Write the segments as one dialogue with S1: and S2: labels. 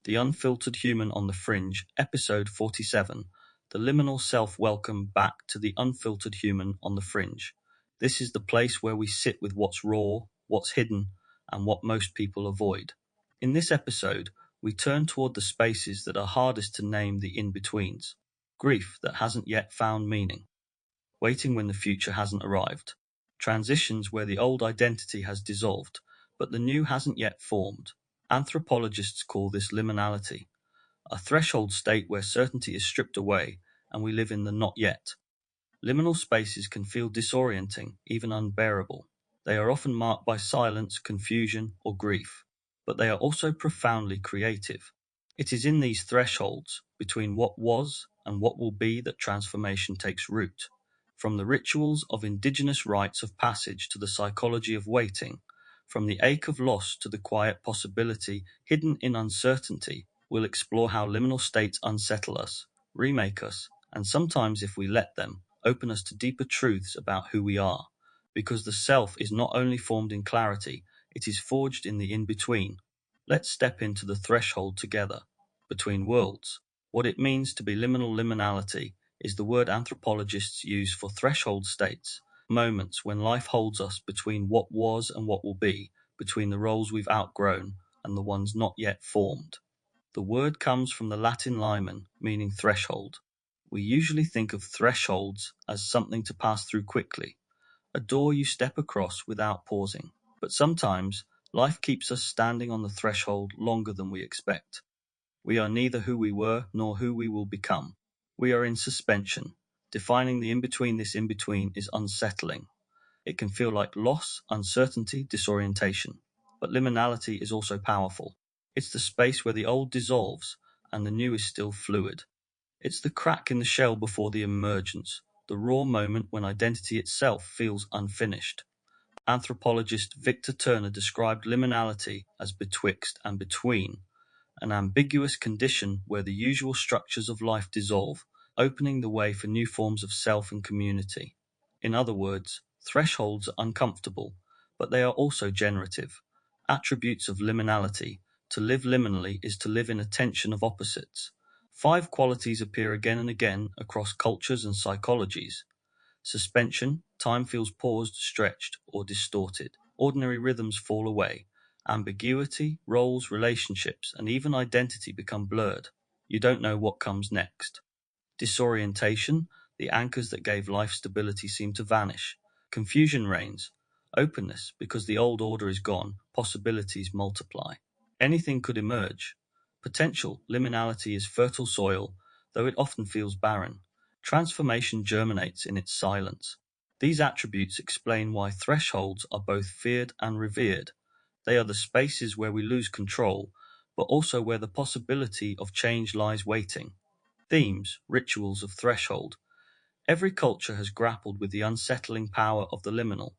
S1: The Unfiltered Human on the Fringe, Episode 47. The Liminal Self. Welcome back to the Unfiltered Human on the Fringe. This is the place where we sit with what's raw, what's hidden, and what most people avoid. In this episode, we turn toward the spaces that are hardest to name, the in-betweens. Grief that hasn't yet found meaning. Waiting when the future hasn't arrived. Transitions where the old identity has dissolved, but the new hasn't yet formed. Anthropologists call this liminality, a threshold state where certainty is stripped away and we live in the not yet. Liminal spaces can feel disorienting, even unbearable. They are often marked by silence, confusion, or grief, but they are also profoundly creative. It is in these thresholds, between what was and what will be, that transformation takes root. From the rituals of indigenous rites of passage to the psychology of waiting, from the ache of loss to the quiet possibility hidden in uncertainty, we'll explore how liminal states unsettle us, remake us, and sometimes, if we let them, open us to deeper truths about who we are. Because the self is not only formed in clarity, it is forged in the in-between. Let's step into the threshold together. Between worlds. What it means to be liminality is the word anthropologists use for threshold states, moments when life holds us between what was and what will be, between the roles we've outgrown and the ones not yet formed. The word comes from the Latin limen, meaning threshold. We usually think of thresholds as something to pass through quickly, a door you step across without pausing. But sometimes, life keeps us standing on the threshold longer than we expect. We are neither who we were nor who we will become. We are in suspension. Defining the in-between. This in-between is unsettling. It can feel like loss, uncertainty, disorientation. But liminality is also powerful. It's the space where the old dissolves and the new is still fluid. It's the crack in the shell before the emergence, the raw moment when identity itself feels unfinished. Anthropologist Victor Turner described liminality as betwixt and between, an ambiguous condition where the usual structures of life dissolve, opening the way for new forms of self and community. In other words, thresholds are uncomfortable, but they are also generative. Attributes of liminality. To live liminally is to live in a tension of opposites. 5 qualities appear again and again across cultures and psychologies. Suspension. Time feels paused, stretched, or distorted. Ordinary rhythms fall away. Ambiguity, roles, relationships, and even identity become blurred. You don't know what comes next. Disorientation, the anchors that gave life stability seem to vanish. Confusion reigns. Openness, because the old order is gone, possibilities multiply. Anything could emerge. Potential, liminality is fertile soil, though it often feels barren. Transformation germinates in its silence. These attributes explain why thresholds are both feared and revered. They are the spaces where we lose control, but also where the possibility of change lies waiting. Themes, rituals of threshold. Every culture has grappled with the unsettling power of the liminal.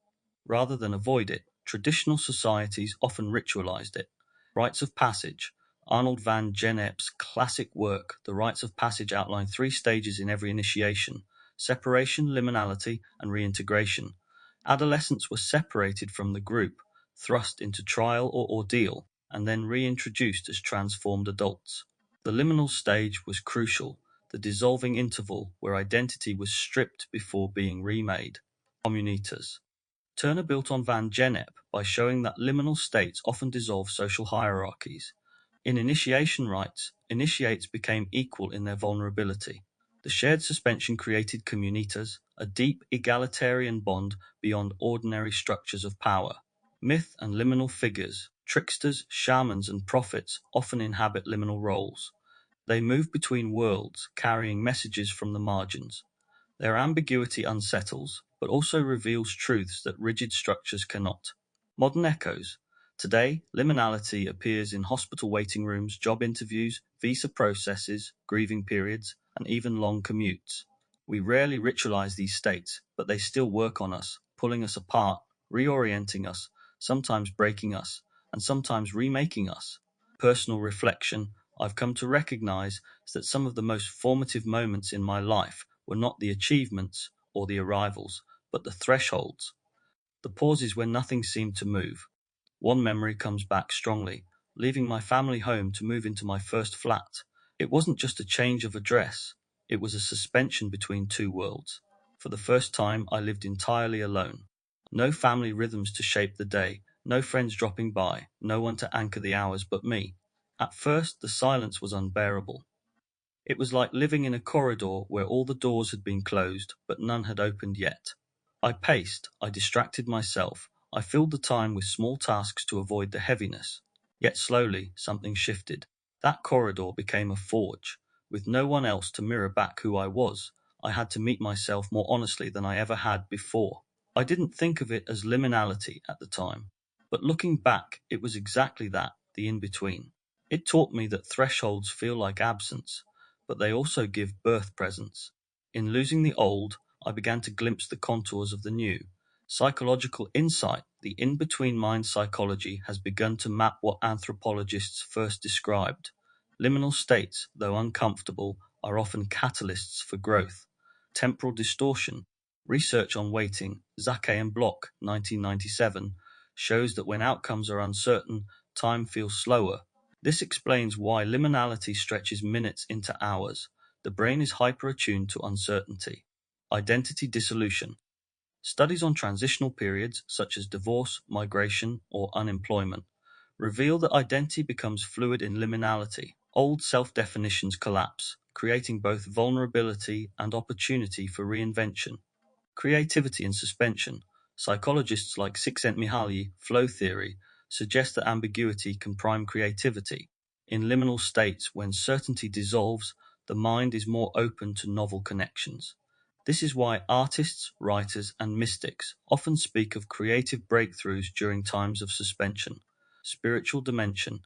S1: Rather than avoid it, traditional societies often ritualized it. Rites of passage. Arnold van Gennep's classic work, The Rites of Passage, outlined 3 stages in every initiation: separation, liminality, and reintegration. Adolescents were separated from the group, thrust into trial or ordeal, and then reintroduced as transformed adults. The liminal stage was crucial, the dissolving interval where identity was stripped before being remade. Communitas. Turner built on Van Gennep by showing that liminal states often dissolve social hierarchies. In initiation rites, initiates became equal in their vulnerability. The shared suspension created communitas, a deep egalitarian bond beyond ordinary structures of power. Myth and liminal figures, tricksters, shamans, and prophets often inhabit liminal roles. They move between worlds, carrying messages from the margins. Their ambiguity unsettles, but also reveals truths that rigid structures cannot. Modern echoes. Today, liminality appears in hospital waiting rooms, job interviews, visa processes, grieving periods, and even long commutes. We rarely ritualize these states, but they still work on us, pulling us apart, reorienting us, sometimes breaking us, and sometimes remaking us. Personal reflection. I've come to recognize that some of the most formative moments in my life were not the achievements or the arrivals, but the thresholds. The pauses when nothing seemed to move. One memory comes back strongly. leaving my family home to move into my first flat. It wasn't just a change of address, it was a suspension between two worlds. For the first time, I lived entirely alone. No family rhythms to shape the day, no friends dropping by, no one to anchor the hours but me. At first, the silence was unbearable. It was like living in a corridor where all the doors had been closed, but none had opened yet. I paced, I distracted myself, I filled the time with small tasks to avoid the heaviness. Yet slowly, something shifted. That corridor became a forge. With no one else to mirror back who I was, I had to meet myself more honestly than I ever had before. I didn't think of it as liminality at the time, but looking back, it was exactly that, the in-between. It taught me that thresholds feel like absence, but they also give birth presence. In losing the old, I began to glimpse the contours of the new. Psychological insight, the in-between mind psychology, has begun to map what anthropologists first described. Liminal states, though uncomfortable, are often catalysts for growth. Temporal distortion. Research on waiting, Zake and Block, 1997, shows that when outcomes are uncertain, time feels slower. This explains why liminality stretches minutes into hours. The brain is hyper-attuned to uncertainty. Identity dissolution. Studies on transitional periods, such as divorce, migration, or unemployment, reveal that identity becomes fluid in liminality. Old self-definitions collapse, creating both vulnerability and opportunity for reinvention. Creativity and suspension. Psychologists like Csikszentmihalyi flow theory suggest that ambiguity can prime creativity. In liminal states, when certainty dissolves, the mind is more open to novel connections. This is why artists, writers, and mystics often speak of creative breakthroughs during times of suspension. Spiritual dimension.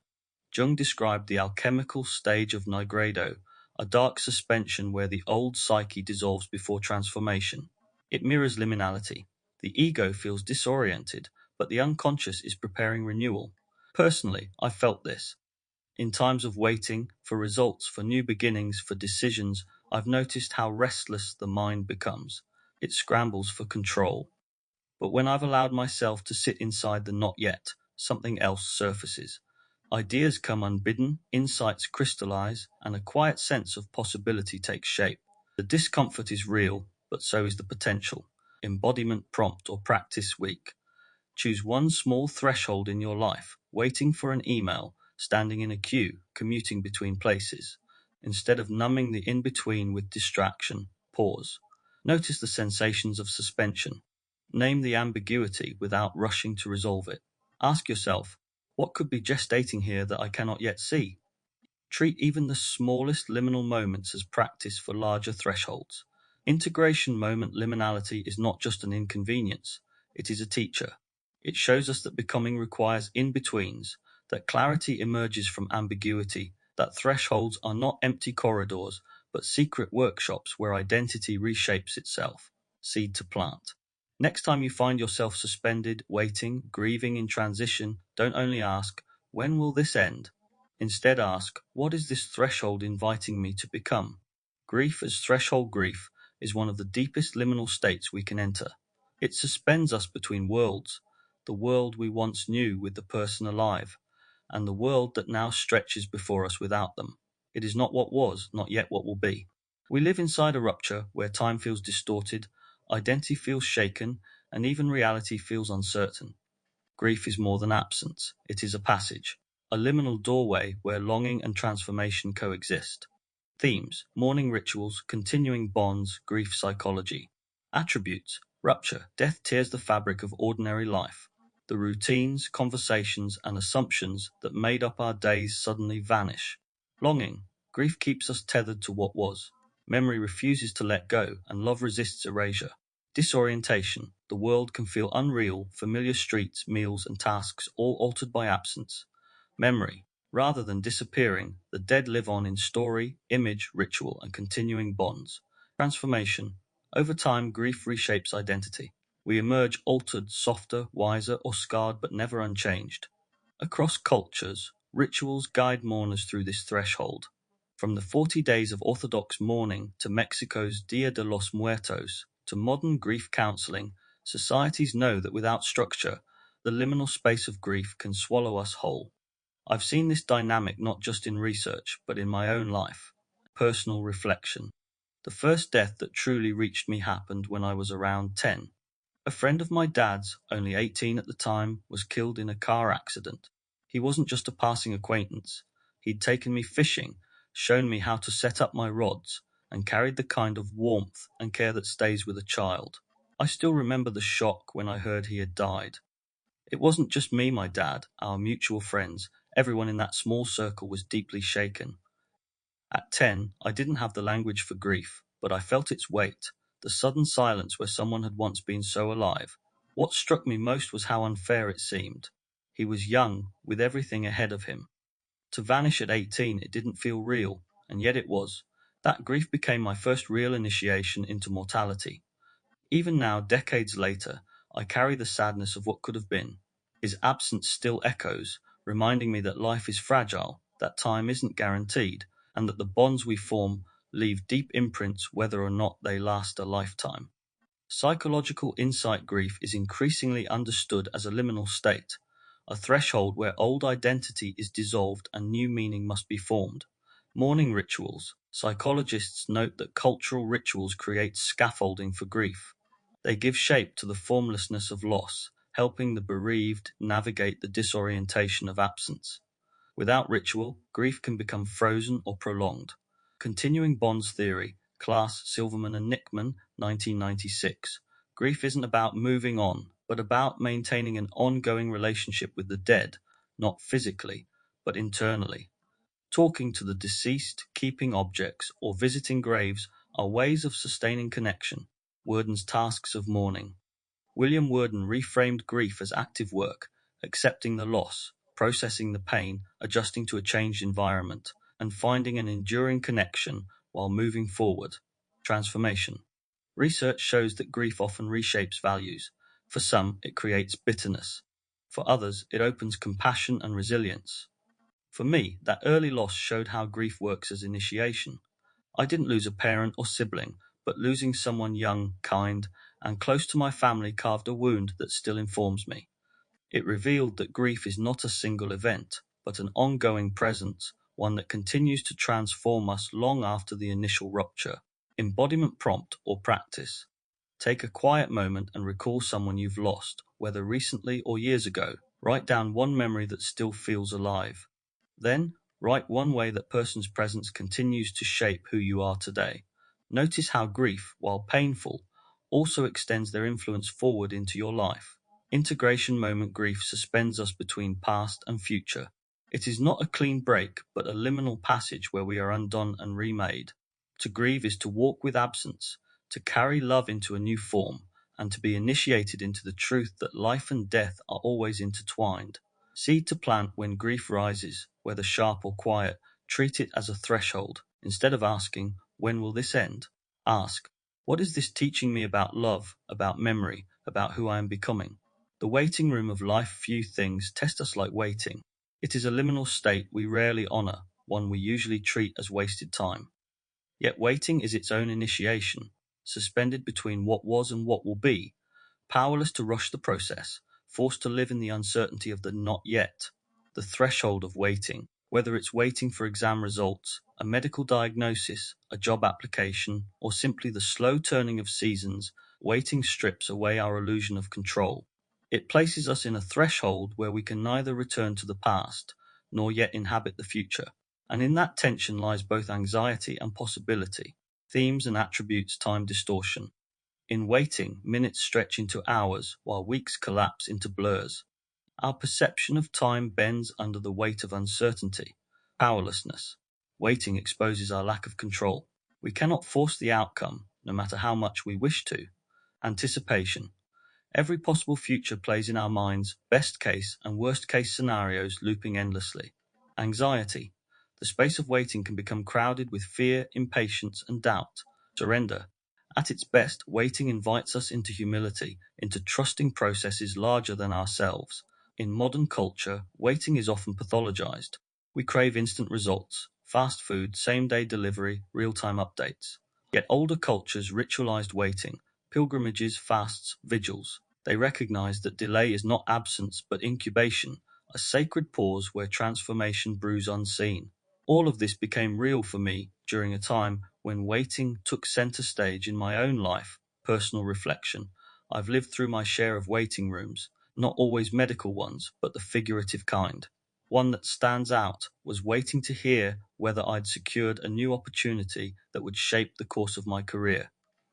S1: Jung described the alchemical stage of nigredo, a dark suspension where the old psyche dissolves before transformation. It mirrors liminality. The ego feels disoriented, but the unconscious is preparing renewal. Personally, I felt this. In times of waiting, for results, for new beginnings, for decisions, I've noticed how restless the mind becomes. It scrambles for control. But when I've allowed myself to sit inside the not yet, something else surfaces. Ideas come unbidden, insights crystallize, and a quiet sense of possibility takes shape. The discomfort is real, but so is the potential. Embodiment prompt or practice week. Choose one small threshold in your life, waiting for an email, standing in a queue, commuting between places. Instead of numbing the in-between with distraction, pause. Notice the sensations of suspension. Name the ambiguity without rushing to resolve it. Ask yourself, what could be gestating here that I cannot yet see? Treat even the smallest liminal moments as practice for larger thresholds. Integration moment liminality is not just an inconvenience, it is a teacher. It shows us that becoming requires in-betweens, that clarity emerges from ambiguity, that thresholds are not empty corridors, but secret workshops where identity reshapes itself. Seed to plant. Next time you find yourself suspended, waiting, grieving in transition, don't only ask, when will this end? Instead ask, what is this threshold inviting me to become? Grief as threshold grief is one of the deepest liminal states we can enter. It suspends us between worlds, the world we once knew with the person alive, and the world that now stretches before us without them. It is not what was, not yet what will be. We live inside a rupture where time feels distorted, identity feels shaken, and even reality feels uncertain. Grief is more than absence, it is a passage, a liminal doorway where longing and transformation coexist. Themes: mourning rituals, continuing bonds, grief psychology. Attributes: rupture, death tears the fabric of ordinary life. The routines, conversations, and assumptions that made up our days suddenly vanish. Longing, grief keeps us tethered to what was. Memory refuses to let go, and love resists erasure. Disorientation, the world can feel unreal, familiar streets, meals, and tasks all altered by absence. Memory, rather than disappearing, the dead live on in story, image, ritual, and continuing bonds. Transformation, over time, grief reshapes identity. We emerge altered, softer, wiser, or scarred, but never unchanged. Across cultures, rituals guide mourners through this threshold. From the 40 days of Orthodox mourning to Mexico's Dia de los Muertos to modern grief counseling, societies know that without structure, the liminal space of grief can swallow us whole. I've seen this dynamic not just in research, but in my own life. Personal reflection. The first death that truly reached me happened when I was around 10. A friend of my dad's, only 18 at the time, was killed in a car accident. He wasn't just a passing acquaintance. He'd taken me fishing, shown me how to set up my rods, and carried the kind of warmth and care that stays with a child. I still remember the shock when I heard he had died. It wasn't just me, my dad, our mutual friends, everyone in that small circle was deeply shaken. At 10, I didn't have the language for grief, but I felt its weight, the sudden silence where someone had once been so alive. What struck me most was how unfair it seemed. He was young, with everything ahead of him. To vanish at 18, it didn't feel real, and yet it was. That grief became my first real initiation into mortality. Even now, decades later, I carry the sadness of what could have been. His absence still echoes, reminding me that life is fragile, that time isn't guaranteed, and that the bonds we form leave deep imprints whether or not they last a lifetime. Psychological insight grief is increasingly understood as a liminal state, a threshold where old identity is dissolved and new meaning must be formed. Mourning rituals. Psychologists note that cultural rituals create scaffolding for grief. They give shape to the formlessness of loss, helping the bereaved navigate the disorientation of absence. Without ritual, grief can become frozen or prolonged. Continuing bonds theory, Class, Silverman and Nickman, 1996. Grief isn't about moving on, but about maintaining an ongoing relationship with the dead, not physically, but internally. Talking to the deceased, keeping objects, or visiting graves are ways of sustaining connection. Worden's tasks of mourning. William Worden reframed grief as active work, accepting the loss, processing the pain, adjusting to a changed environment, and finding an enduring connection while moving forward. Transformation. Research shows that grief often reshapes values. For some, it creates bitterness. For others, it opens compassion and resilience. For me, that early loss showed how grief works as initiation. I didn't lose a parent or sibling, but losing someone young, kind, and close to my family carved a wound that still informs me. It revealed that grief is not a single event, but an ongoing presence, one that continues to transform us long after the initial rupture. Embodiment prompt or practice. Take a quiet moment and recall someone you've lost, whether recently or years ago. Write down one memory that still feels alive. Then, write one way that person's presence continues to shape who you are today. Notice how grief, while painful, also extends their influence forward into your life. Integration moment grief suspends us between past and future. It is not a clean break, but a liminal passage where we are undone and remade. To grieve is to walk with absence, to carry love into a new form, and to be initiated into the truth that life and death are always intertwined. Seed to plant when grief rises, whether sharp or quiet, treat it as a threshold. Instead of asking, when will this end? Ask, what is this teaching me about love, about memory, about who I am becoming? The waiting room of life few things test us like waiting. It is a liminal state we rarely honor, one we usually treat as wasted time. Yet waiting is its own initiation, suspended between what was and what will be, powerless to rush the process, forced to live in the uncertainty of the not yet, the threshold of waiting, whether it's waiting for exam results, a medical diagnosis, a job application, or simply the slow turning of seasons, waiting strips away our illusion of control. It places us in a threshold where we can neither return to the past, nor yet inhabit the future. And in that tension lies both anxiety and possibility, themes and attributes time distortion. In waiting, minutes stretch into hours, while weeks collapse into blurs. Our perception of time bends under the weight of uncertainty, powerlessness. Waiting exposes our lack of control. We cannot force the outcome, no matter how much we wish to. Anticipation. Every possible future plays in our minds, best case and worst case scenarios looping endlessly. Anxiety. The space of waiting can become crowded with fear, impatience, and doubt. Surrender. At its best, waiting invites us into humility, into trusting processes larger than ourselves. In modern culture, waiting is often pathologized. We crave instant results, fast food, same-day delivery, real-time updates. Yet older cultures ritualized waiting, pilgrimages, fasts, vigils. They recognized that delay is not absence but incubation, a sacred pause where transformation brews unseen. All of this became real for me during a time when waiting took center stage in my own life. Personal reflection. I've lived through my share of waiting rooms, not always medical ones, but the figurative kind. One that stands out was waiting to hear whether I'd secured a new opportunity that would shape the course of my career.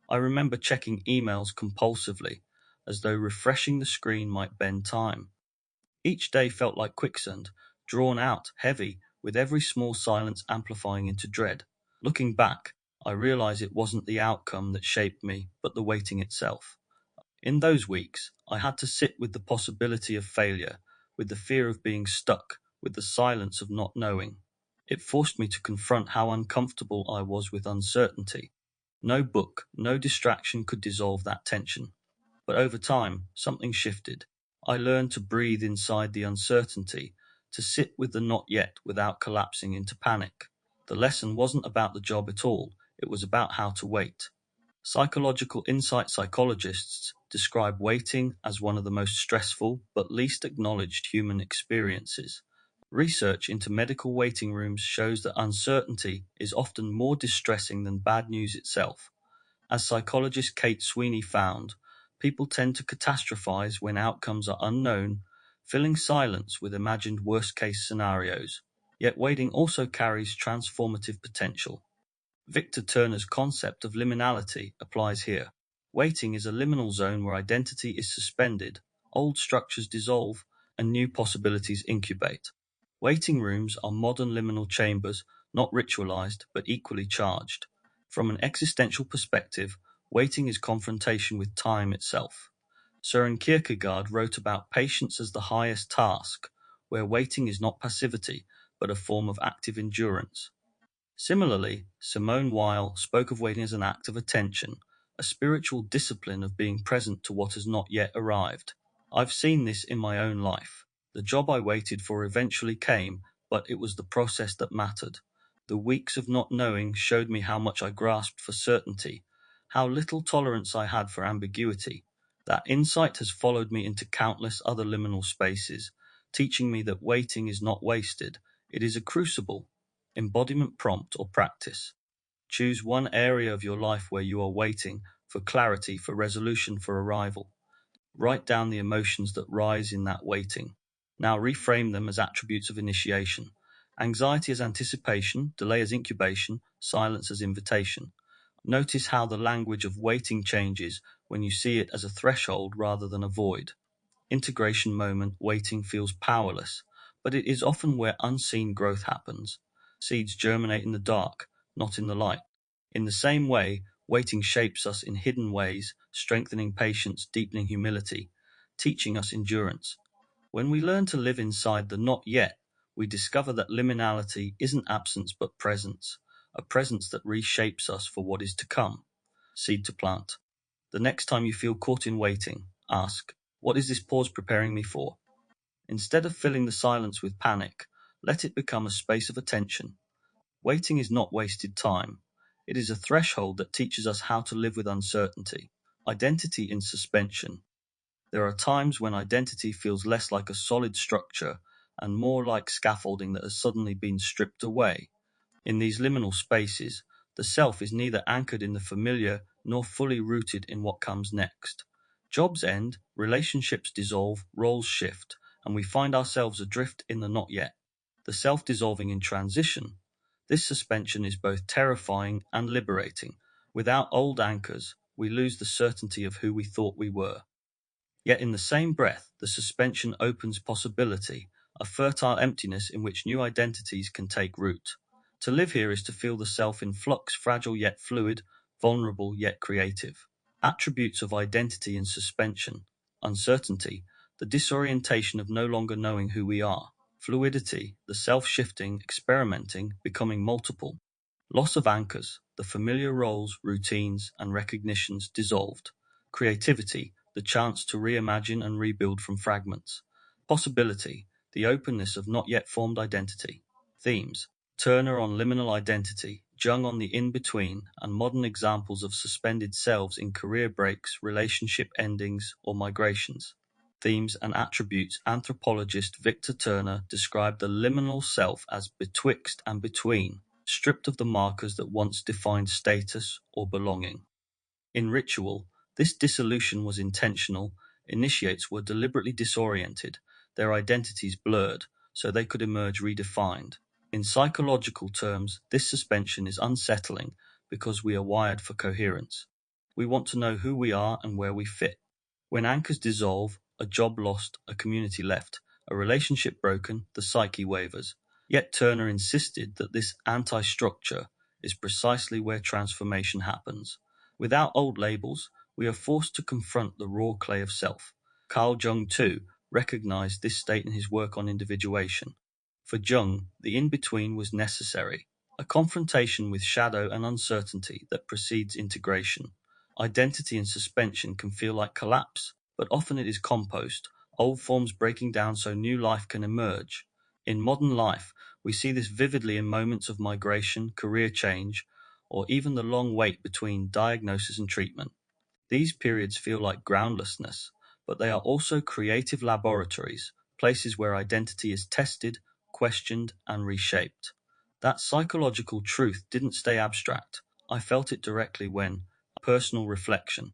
S1: I remember checking emails compulsively, as though refreshing the screen might bend time. Each day felt like quicksand, drawn out, heavy, with every small silence amplifying into dread. Looking back, I realize it wasn't the outcome that shaped me, but the waiting itself. In those weeks, I had to sit with the possibility of failure, with the fear of being stuck, with the silence of not knowing. It forced me to confront how uncomfortable I was with uncertainty. No book, no distraction could dissolve that tension. But over time, something shifted. I learned to breathe inside the uncertainty, to sit with the not yet without collapsing into panic. The lesson wasn't about the job at all, it was about how to wait. Psychological insight psychologists describe waiting as one of the most stressful but least acknowledged human experiences. Research into medical waiting rooms shows that uncertainty is often more distressing than bad news itself. As psychologist Kate Sweeney found, people tend to catastrophize when outcomes are unknown, filling silence with imagined worst case scenarios. Yet waiting also carries transformative potential. Victor Turner's concept of liminality applies here. Waiting is a liminal zone where identity is suspended, old structures dissolve, and new possibilities incubate. Waiting rooms are modern liminal chambers, not ritualized, but equally charged. From an existential perspective, waiting is confrontation with time itself. Søren Kierkegaard wrote about patience as the highest task, where waiting is not passivity, but a form of active endurance. Similarly, Simone Weil spoke of waiting as an act of attention, a spiritual discipline of being present to what has not yet arrived. I've seen this in my own life. The job I waited for eventually came, but it was the process that mattered. The weeks of not knowing showed me how much I grasped for certainty, how little tolerance I had for ambiguity. That insight has followed me into countless other liminal spaces, teaching me that waiting is not wasted, it is a crucible. Embodiment prompt or practice. Choose one area of your life where you are waiting for clarity, for resolution, for arrival. Write down the emotions that rise in that waiting. Now reframe them as attributes of initiation. Anxiety as anticipation, delay as incubation, silence as invitation. Notice how the language of waiting changes when you see it as a threshold rather than a void. Integration moment, waiting feels powerless, but it is often where unseen growth happens. Seeds germinate in the dark, not in the light. In the same way, waiting shapes us in hidden ways, strengthening patience, deepening humility, teaching us endurance. When we learn to live inside the not yet, we discover that liminality isn't absence but presence, a presence that reshapes us for what is to come. Seed to plant. The next time you feel caught in waiting, ask, what is this pause preparing me for? Instead of filling the silence with panic, let it become a space of attention. Waiting is not wasted time. It is a threshold that teaches us how to live with uncertainty. Identity in suspension. There are times when identity feels less like a solid structure and more like scaffolding that has suddenly been stripped away. In these liminal spaces, the self is neither anchored in the familiar nor fully rooted in what comes next. Jobs end, relationships dissolve, roles shift, and we find ourselves adrift in the not yet. The self dissolving in transition. This suspension is both terrifying and liberating. Without old anchors, we lose the certainty of who we thought we were. Yet in the same breath, the suspension opens possibility, a fertile emptiness in which new identities can take root. To live here is to feel the self in flux, fragile yet fluid, vulnerable yet creative. Attributes of identity in suspension. Uncertainty, the disorientation of no longer knowing who we are. Fluidity, the self-shifting, experimenting, becoming multiple. Loss of anchors, the familiar roles, routines, and recognitions dissolved. Creativity, the chance to reimagine and rebuild from fragments. Possibility, the openness of not yet formed identity. Themes, Turner on liminal identity, Jung on the in-between, and modern examples of suspended selves in career breaks, relationship endings, or migrations. themes, and attributes, anthropologist Victor Turner described the liminal self as betwixt and between, stripped of the markers that once defined status or belonging. In ritual, this dissolution was intentional. Initiates were deliberately disoriented, their identities blurred, so they could emerge redefined. In psychological terms, this suspension is unsettling because we are wired for coherence. We want to know who we are and where we fit. When anchors dissolve, a job lost, a community left, a relationship broken, the psyche wavers. Yet Turner insisted that this anti-structure is precisely where transformation happens. Without old labels, we are forced to confront the raw clay of self. Carl Jung, too, recognized this state in his work on individuation. For Jung, the in-between was necessary, a confrontation with shadow and uncertainty that precedes integration. Identity in suspension can feel like collapse, but often it is compost, old forms breaking down so new life can emerge. In modern life, we see this vividly in moments of migration, career change, or even the long wait between diagnosis and treatment. These periods feel like groundlessness, but they are also creative laboratories, places where identity is tested, questioned, and reshaped. That psychological truth didn't stay abstract. I felt it directly when personal reflection.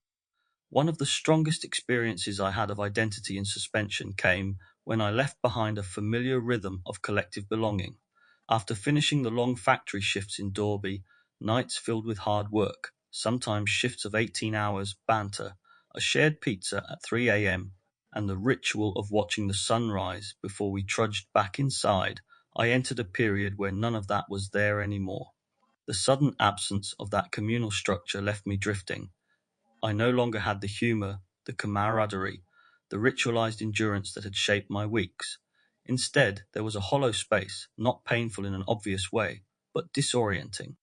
S1: One of the strongest experiences I had of identity in suspension came when I left behind a familiar rhythm of collective belonging. After finishing the long factory shifts in Dorby, nights filled with hard work, sometimes shifts of 18 hours, banter, a shared pizza at 3 a.m., and the ritual of watching the sun rise before we trudged back inside, I entered a period where none of that was there anymore. The sudden absence of that communal structure left me drifting. I no longer had the humor, the camaraderie, the ritualized endurance that had shaped my weeks. Instead, there was a hollow space, not painful in an obvious way, but disorienting.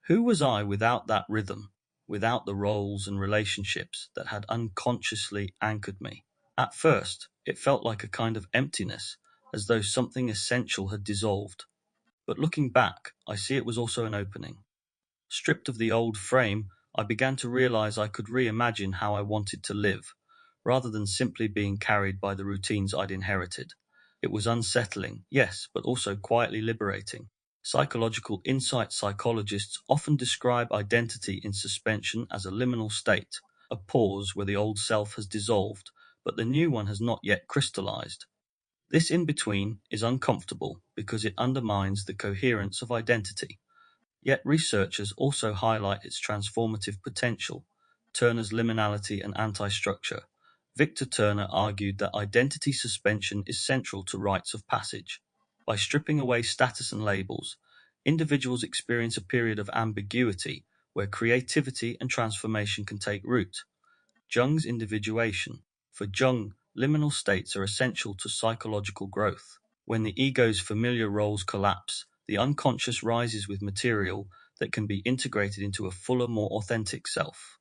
S1: Who was I without that rhythm, without the roles and relationships that had unconsciously anchored me? At first, it felt like a kind of emptiness, as though something essential had dissolved. But looking back, I see it was also an opening. Stripped of the old frame, I began to realize I could reimagine how I wanted to live, rather than simply being carried by the routines I'd inherited. It was unsettling, yes, but also quietly liberating. Psychological insight psychologists often describe identity in suspension as a liminal state, a pause where the old self has dissolved, but the new one has not yet crystallized. This in between is uncomfortable because it undermines the coherence of identity. Yet researchers also highlight its transformative potential. Turner's liminality and anti-structure. Victor Turner argued that identity suspension is central to rites of passage. By stripping away status and labels, individuals experience a period of ambiguity where creativity and transformation can take root. Jung's individuation. For Jung, liminal states are essential to psychological growth. When the ego's familiar roles collapse, the unconscious rises with material that can be integrated into a fuller, more authentic self.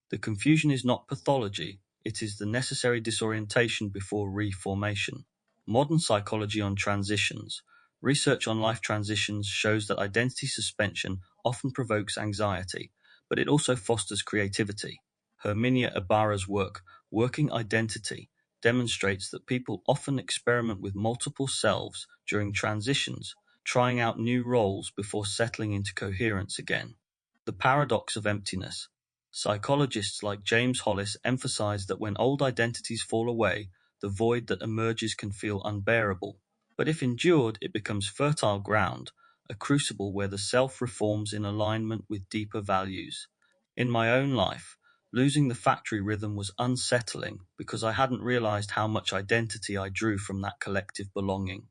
S1: The confusion is not pathology, it is the necessary disorientation before reformation. Modern psychology on transitions. Research on life transitions shows that identity suspension often provokes anxiety, but it also fosters creativity. Herminia Ibarra's work, Working Identity, demonstrates that people often experiment with multiple selves during transitions, trying out new roles before settling into coherence again. The paradox of emptiness. Psychologists like James Hollis emphasize that when old identities fall away, the void that emerges can feel unbearable. But if endured, it becomes fertile ground, a crucible where the self reforms in alignment with deeper values. In my own life, losing the factory rhythm was unsettling because I hadn't realized how much identity I drew from that collective belonging.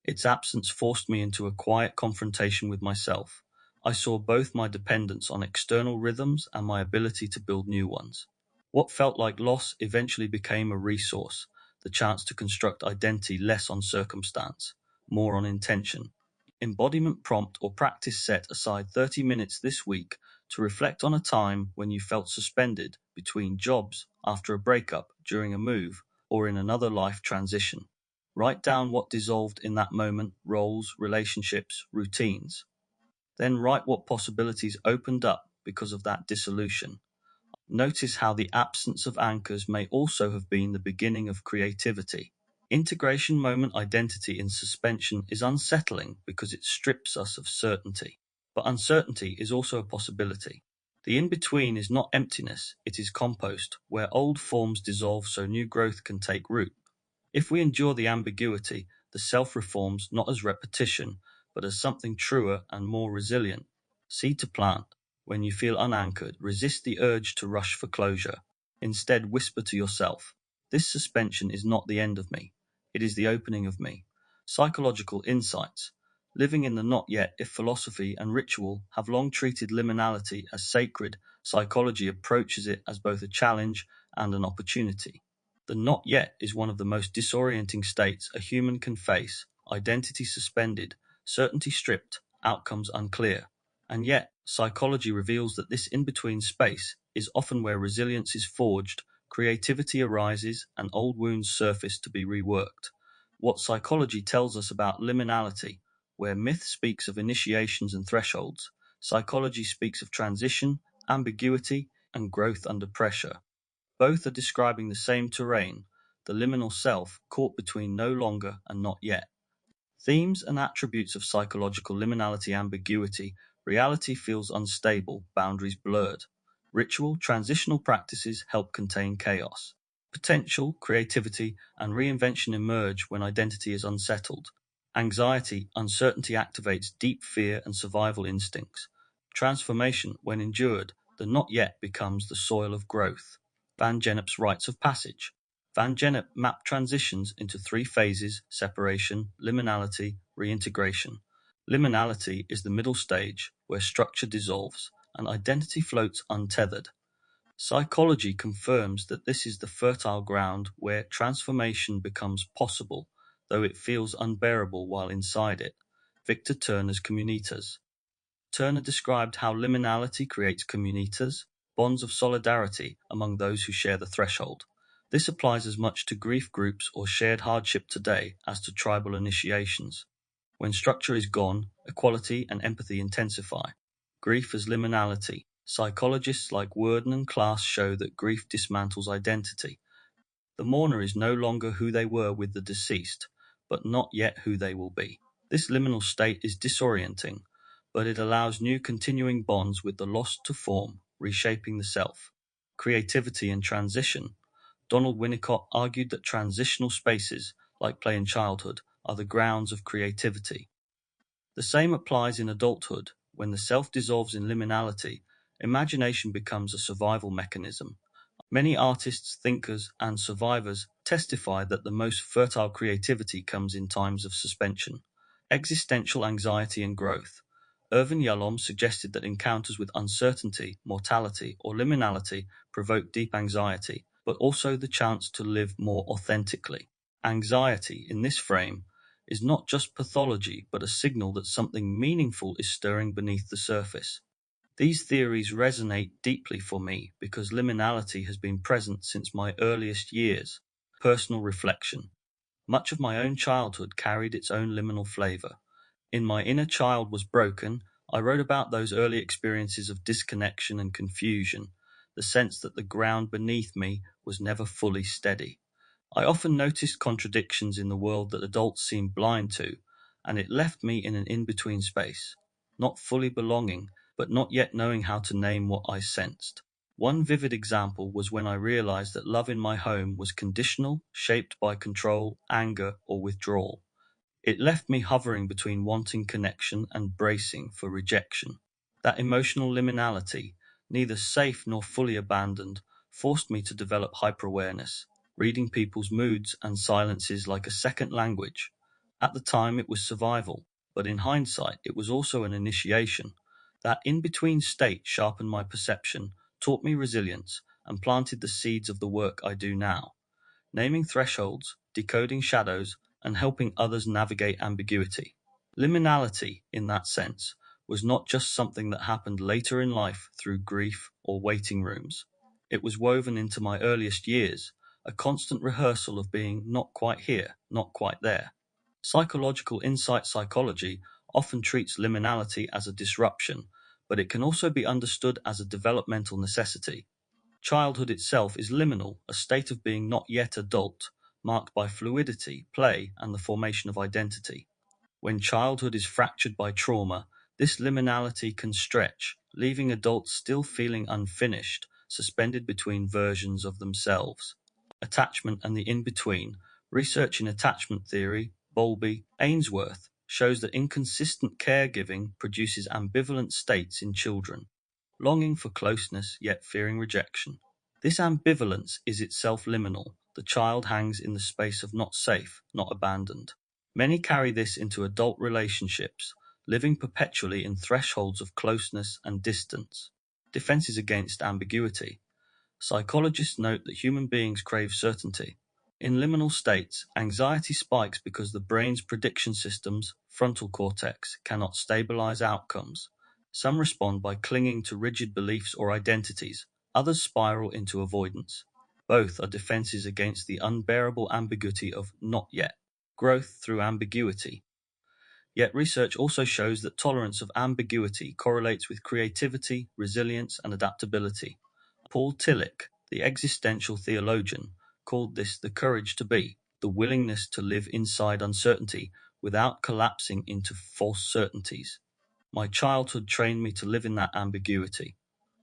S1: Its absence forced me into a quiet confrontation with myself. I saw both my dependence on external rhythms and my ability to build new ones. What felt like loss eventually became a resource, the chance to construct identity less on circumstance, more on intention. Embodiment prompt or practice: set aside 30 minutes this week to reflect on a time when you felt suspended between jobs, after a breakup, during a move, or in another life transition. Write down what dissolved in that moment: roles, relationships, routines. Then write what possibilities opened up because of that dissolution. Notice how the absence of anchors may also have been the beginning of creativity. Integration moment identity in suspension is unsettling because it strips us of certainty. But uncertainty is also a possibility. The in between is not emptiness, it is compost, where old forms dissolve so new growth can take root. If we endure the ambiguity, the self reforms not as repetition, but as something truer and more resilient. Seed to plant. When you feel unanchored, resist the urge to rush for closure. Instead, whisper to yourself, this suspension is not the end of me, it is the opening of me. Psychological insights. Living in the not yet, if philosophy and ritual have long treated liminality as sacred, psychology approaches it as both a challenge and an opportunity. The not yet is one of the most disorienting states a human can face, identity suspended, certainty stripped, outcomes unclear. And yet, psychology reveals that this in between space is often where resilience is forged, creativity arises, and old wounds surface to be reworked. What psychology tells us about liminality, where myth speaks of initiations and thresholds, psychology speaks of transition, ambiguity, and growth under pressure. Both are describing the same terrain, the liminal self caught between no longer and not yet. Themes and attributes of psychological liminality ambiguity, reality feels unstable, boundaries blurred. Ritual, transitional practices help contain chaos. Potential, creativity, and reinvention emerge when identity is unsettled. Anxiety, uncertainty activates deep fear and survival instincts. Transformation, when endured, the not yet becomes the soil of growth. Van Gennep's rites of passage. Van Gennep mapped transitions into three phases: separation, liminality, reintegration. Liminality is the middle stage where structure dissolves and identity floats untethered. Psychology confirms that this is the fertile ground where transformation becomes possible, though it feels unbearable while inside it. Victor Turner's Communitas. Turner described how liminality creates communitas, bonds of solidarity among those who share the threshold. This applies as much to grief groups or shared hardship today as to tribal initiations. When structure is gone, equality and empathy intensify. Grief as liminality. Psychologists like Worden and Klass show that grief dismantles identity. The mourner is no longer who they were with the deceased, but not yet who they will be. This liminal state is disorienting, but it allows new continuing bonds with the lost to form, reshaping the self. Creativity and transition. Donald Winnicott argued that transitional spaces, like play in childhood, are the grounds of creativity. The same applies in adulthood. When the self dissolves in liminality, imagination becomes a survival mechanism. Many artists, thinkers, and survivors testify that the most fertile creativity comes in times of suspension. Existential anxiety and growth. Irvin Yalom suggested that encounters with uncertainty, mortality, or liminality provoke deep anxiety, but also the chance to live more authentically. Anxiety, in this frame, is not just pathology, but a signal that something meaningful is stirring beneath the surface. These theories resonate deeply for me because liminality has been present since my earliest years. Personal reflection. Much of my own childhood carried its own liminal flavor. In My Inner Child Was Broken, I wrote about those early experiences of disconnection and confusion, the sense that the ground beneath me was never fully steady. I often noticed contradictions in the world that adults seem blind to, and it left me in an in-between space, not fully belonging, but not yet knowing how to name what I sensed. One vivid example was when I realized that love in my home was conditional, shaped by control, anger, or withdrawal. It left me hovering between wanting connection and bracing for rejection. That emotional liminality, neither safe nor fully abandoned, forced me to develop hyper-awareness, reading people's moods and silences like a second language. At the time, it was survival, but in hindsight, it was also an initiation. That in-between state sharpened my perception, taught me resilience, and planted the seeds of the work I do now. Naming thresholds, decoding shadows, and helping others navigate ambiguity. Liminality, in that sense, was not just something that happened later in life through grief or waiting rooms. It was woven into my earliest years, a constant rehearsal of being not quite here, not quite there. Psychological insight psychology often treats liminality as a disruption, but it can also be understood as a developmental necessity. Childhood itself is liminal, a state of being not yet adult, marked by fluidity, play, and the formation of identity. When childhood is fractured by trauma, this liminality can stretch, leaving adults still feeling unfinished, suspended between versions of themselves. Attachment and the in-between. Research in attachment theory, Bowlby, Ainsworth, shows that inconsistent caregiving produces ambivalent states in children, longing for closeness yet fearing rejection. This ambivalence is itself liminal. The child hangs in the space of not safe, not abandoned. Many carry this into adult relationships, living perpetually in thresholds of closeness and distance. Defenses against ambiguity. Psychologists note that human beings crave certainty. In liminal states, anxiety spikes because the brain's prediction systems, frontal cortex, cannot stabilize outcomes. Some respond by clinging to rigid beliefs or identities, others spiral into avoidance. Both are defenses against the unbearable ambiguity of not yet. Growth through ambiguity. Yet research also shows that tolerance of ambiguity correlates with creativity, resilience, and adaptability. Paul Tillich, the existential theologian, called this the courage to be, the willingness to live inside uncertainty without collapsing into false certainties. My childhood trained me to live in that ambiguity.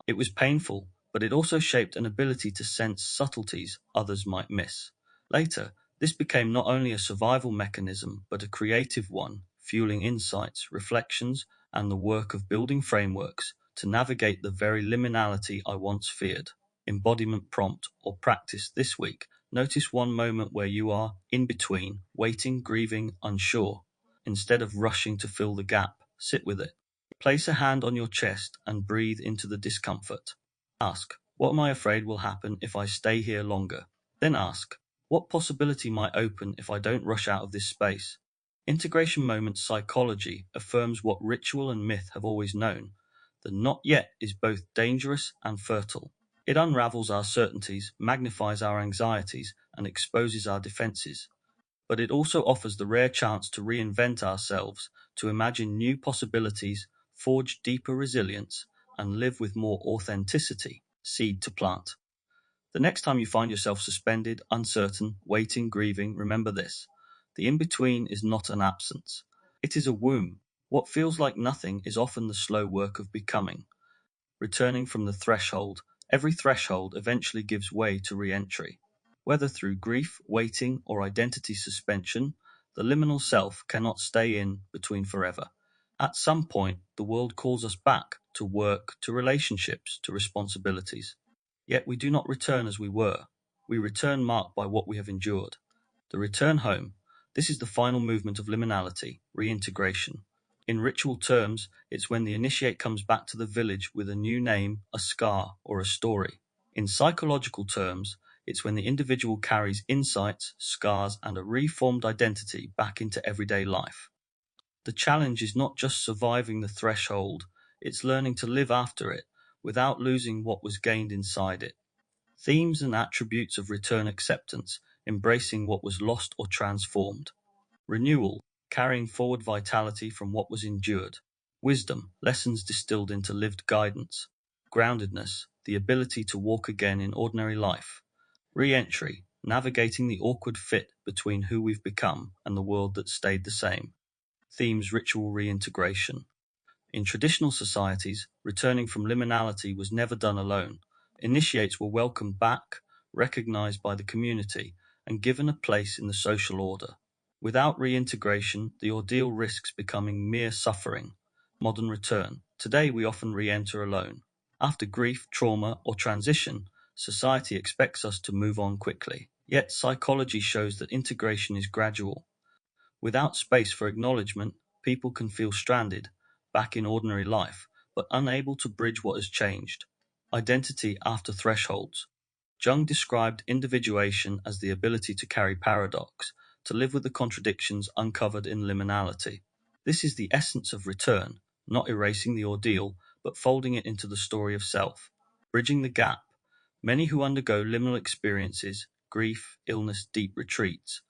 S1: It was painful, but it also shaped an ability to sense subtleties others might miss. Later, this became not only a survival mechanism, but a creative one, fueling insights, reflections, and the work of building frameworks to navigate the very liminality I once feared. Embodiment prompt or practice this week. Notice one moment where you are in between, waiting, grieving, unsure. Instead of rushing to fill the gap, sit with it. Place a hand on your chest and breathe into the discomfort. Ask, what am I afraid will happen if I stay here longer? Then ask, what possibility might open if I don't rush out of this space? Integration moment psychology affirms what ritual and myth have always known. The not yet is both dangerous and fertile. It unravels our certainties, magnifies our anxieties, and exposes our defenses. But it also offers the rare chance to reinvent ourselves, to imagine new possibilities, forge deeper resilience, and live with more authenticity. Seed to plant. The next time you find yourself suspended, uncertain, waiting, grieving, remember this. The in-between is not an absence. It is a womb. What feels like nothing is often the slow work of becoming. Returning from the threshold, every threshold eventually gives way to re-entry. Whether through grief, waiting, or identity suspension, the liminal self cannot stay in between forever. At some point, the world calls us back to work, to relationships, to responsibilities. Yet we do not return as we were. We return marked by what we have endured. The return home. This is the final movement of liminality, reintegration. In ritual terms, it's when the initiate comes back to the village with a new name, a scar, or a story. In psychological terms, it's when the individual carries insights, scars, and a reformed identity back into everyday life. The challenge is not just surviving the threshold, it's learning to live after it without losing what was gained inside it. Themes and attributes of return acceptance, embracing what was lost or transformed. Renewal, carrying forward vitality from what was endured. Wisdom, lessons distilled into lived guidance. Groundedness, the ability to walk again in ordinary life. Re-entry, navigating the awkward fit between who we've become and the world that stayed the same. Themes ritual reintegration. In traditional societies, returning from liminality was never done alone. Initiates were welcomed back, recognized by the community, and given a place in the social order. Without reintegration, the ordeal risks becoming mere suffering. Modern return. Today we often re-enter alone. After grief, trauma, or transition, society expects us to move on quickly. Yet psychology shows that integration is gradual. Without space for acknowledgement, people can feel stranded, back in ordinary life, but unable to bridge what has changed. Identity after thresholds. Jung described individuation as the ability to carry paradox, to live with the contradictions uncovered in liminality. This is the essence of return, not erasing the ordeal, but folding it into the story of self. Bridging the gap. Many who undergo liminal experiences, grief, illness, deep retreats,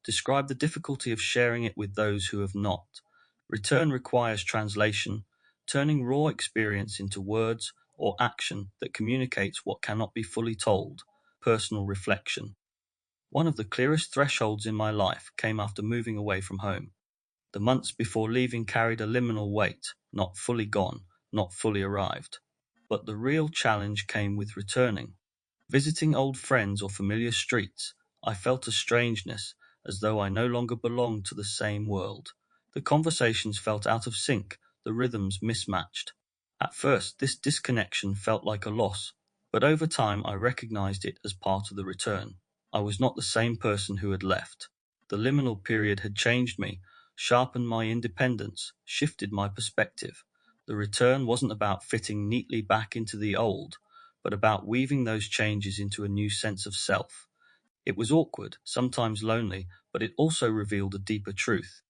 S1: describe the difficulty of sharing it with those who have not. Return requires translation, turning raw experience into words, or action that communicates what cannot be fully told, personal reflection. One of the clearest thresholds in my life came after moving away from home. The months before leaving carried a liminal weight, not fully gone, not fully arrived. But the real challenge came with returning. Visiting old friends or familiar streets, I felt a strangeness, as though I no longer belonged to the same world. The conversations felt out of sync, the rhythms mismatched. At first, this disconnection felt like a loss, but over time I recognized it as part of the return. I was not the same person who had left. The liminal period had changed me, sharpened my independence, shifted my perspective. The return wasn't about fitting neatly back into the old, but about weaving those changes into a new sense of self. It was awkward, sometimes lonely, but it also revealed a deeper truth.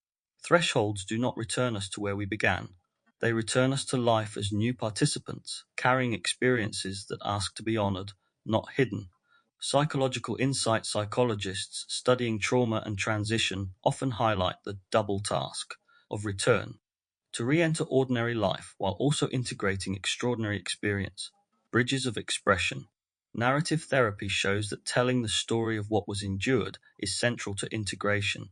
S1: Thresholds do not return us to where we began. They return us to life as new participants, carrying experiences that ask to be honored, not hidden. Psychological insight psychologists studying trauma and transition often highlight the double task of return, to re-enter ordinary life while also integrating extraordinary experience, bridges of expression. Narrative therapy shows that telling the story of what was endured is central to integration.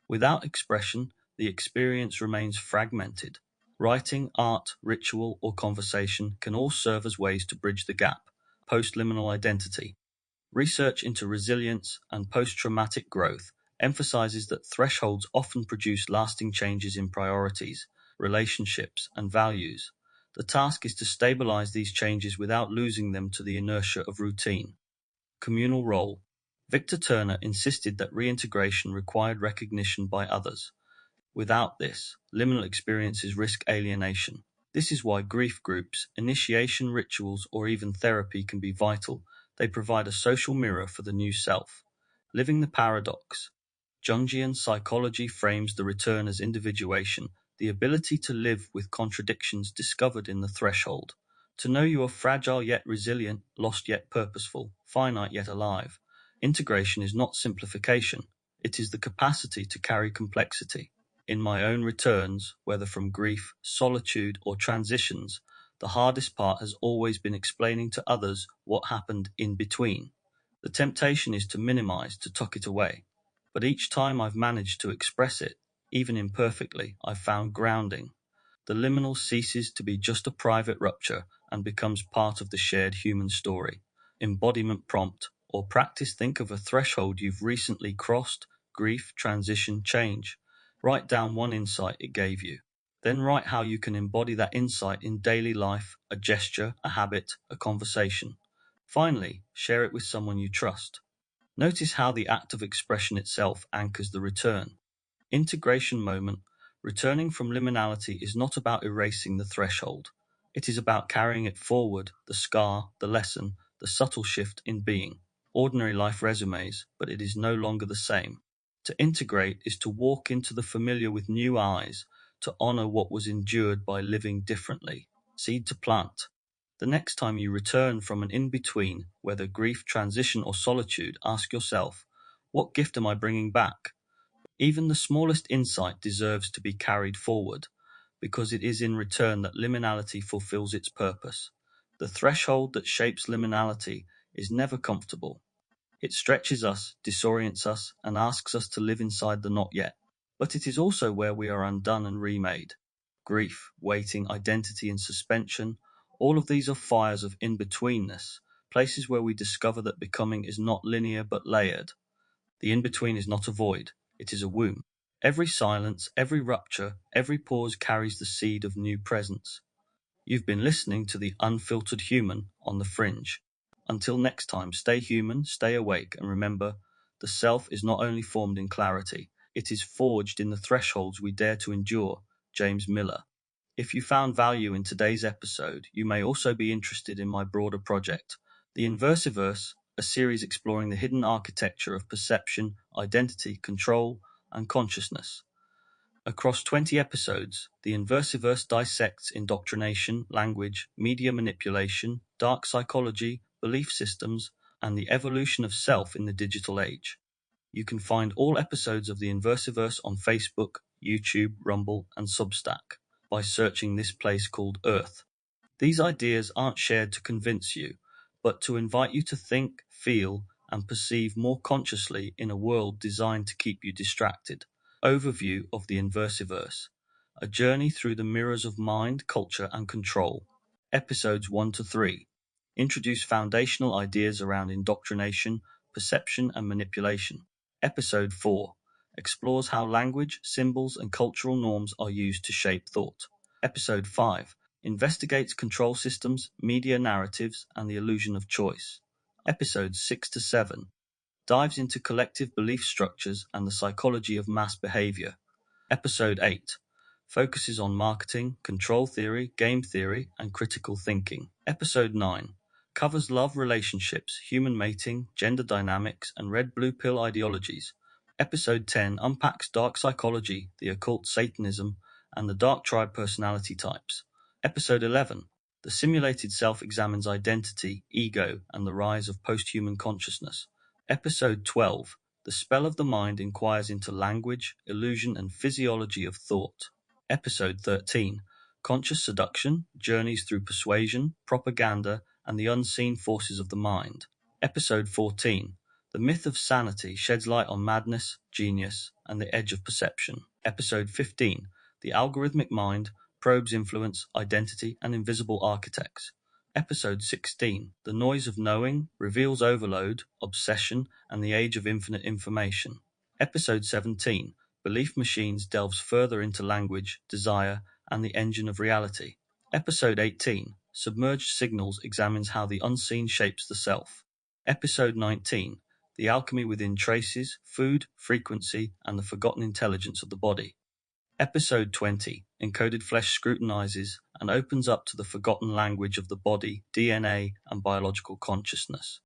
S1: Without expression, the experience remains fragmented. Writing, art, ritual, or conversation can all serve as ways to bridge the gap. Post-liminal identity. Research into resilience and post-traumatic growth emphasizes that thresholds often produce lasting changes in priorities, relationships, and values. The task is to stabilize these changes without losing them to the inertia of routine. Communal role. Victor Turner insisted that reintegration required recognition by others. Without this, liminal experiences risk alienation. This is why grief groups, initiation rituals, or even therapy can be vital. They provide a social mirror for the new self. Living the paradox. Jungian psychology frames the return as individuation, the ability to live with contradictions discovered in the threshold. To know you are fragile yet resilient, lost yet purposeful, finite yet alive. Integration is not simplification, it is the capacity to carry complexity. In my own returns, whether from grief, solitude, or transitions, the hardest part has always been explaining to others what happened in between. The temptation is to minimize, to tuck it away. But each time I've managed to express it, even imperfectly, I've found grounding. The liminal ceases to be just a private rupture and becomes part of the shared human story. Embodiment prompt or practice. Think of a threshold you've recently crossed: grief, transition, change. Write down one insight it gave you. Then write how you can embody that insight in daily life, a gesture, a habit, a conversation. Finally, share it with someone you trust. Notice how the act of expression itself anchors the return. Integration moment. Returning from liminality is not about erasing the threshold. It is about carrying it forward, the scar, the lesson, the subtle shift in being. Ordinary life resumes, but it is no longer the same. To integrate is to walk into the familiar with new eyes, to honor what was endured by living differently. Seed to plant. The next time you return from an in-between, whether grief, transition, or solitude, ask yourself, what gift am I bringing back? Even the smallest insight deserves to be carried forward, because it is in return that liminality fulfills its purpose. The threshold that shapes liminality is never comfortable. It stretches us, disorients us, and asks us to live inside the not yet. But it is also where we are undone and remade. Grief, waiting, identity, and suspension, all of these are fires of in-betweenness, places where we discover that becoming is not linear but layered. The in-between is not a void, it is a womb. Every silence, every rupture, every pause carries the seed of new presence. You've been listening to the Unfiltered Human on the Fringe. Until next time, stay human, stay awake, and remember, the self is not only formed in clarity, it is forged in the thresholds we dare to endure. James Miller. If you found value in today's episode, you may also be interested in my broader project, the Inversiverse, a series exploring the hidden architecture of perception, identity, control, and consciousness. Across 20 episodes, the Inversiverse dissects indoctrination, language, media manipulation, dark psychology, belief systems, and the evolution of self in the digital age. You can find all episodes of the Inversiverse on Facebook, YouTube, Rumble, and Substack by searching this place called Earth. These ideas aren't shared to convince you, but to invite you to think, feel, and perceive more consciously in a world designed to keep you distracted. Overview of the Inversiverse: a journey through the mirrors of mind, culture, and control. Episodes 1 to 3 introduce foundational ideas around indoctrination, perception, and manipulation. Episode 4 explores how language, symbols, and cultural norms are used to shape thought. Episode 5 investigates control systems, media narratives, and the illusion of choice. Episodes 6 to 7 dives into collective belief structures and the psychology of mass behavior. Episode 8 focuses on marketing, control theory, game theory, and critical thinking. Episode 9 covers love relationships, human mating, gender dynamics, and red-blue pill ideologies. Episode 10 unpacks dark psychology, the occult Satanism, and the dark tribe personality types. Episode 11 the simulated self examines identity, ego, and the rise of post-human consciousness. Episode 12 the spell of the mind inquires into language, illusion, and physiology of thought. Episode 13 conscious seduction, journeys through persuasion, propaganda, and the unseen forces of the mind. Episode 14 the myth of sanity sheds light on madness, genius, and the edge of perception. Episode 15 the algorithmic mind probes influence, identity, and invisible architects. Episode 16 the noise of knowing reveals overload, obsession, and the age of infinite information. Episode 17 belief machines delves further into language, desire, and the engine of reality. Episode 18 submerged signals examines how the unseen shapes the self. Episode 19 the alchemy within traces, food, frequency, and the forgotten intelligence of the body. Episode 20 Encoded Flesh scrutinizes and opens up to the forgotten language of the body, DNA, and biological consciousness.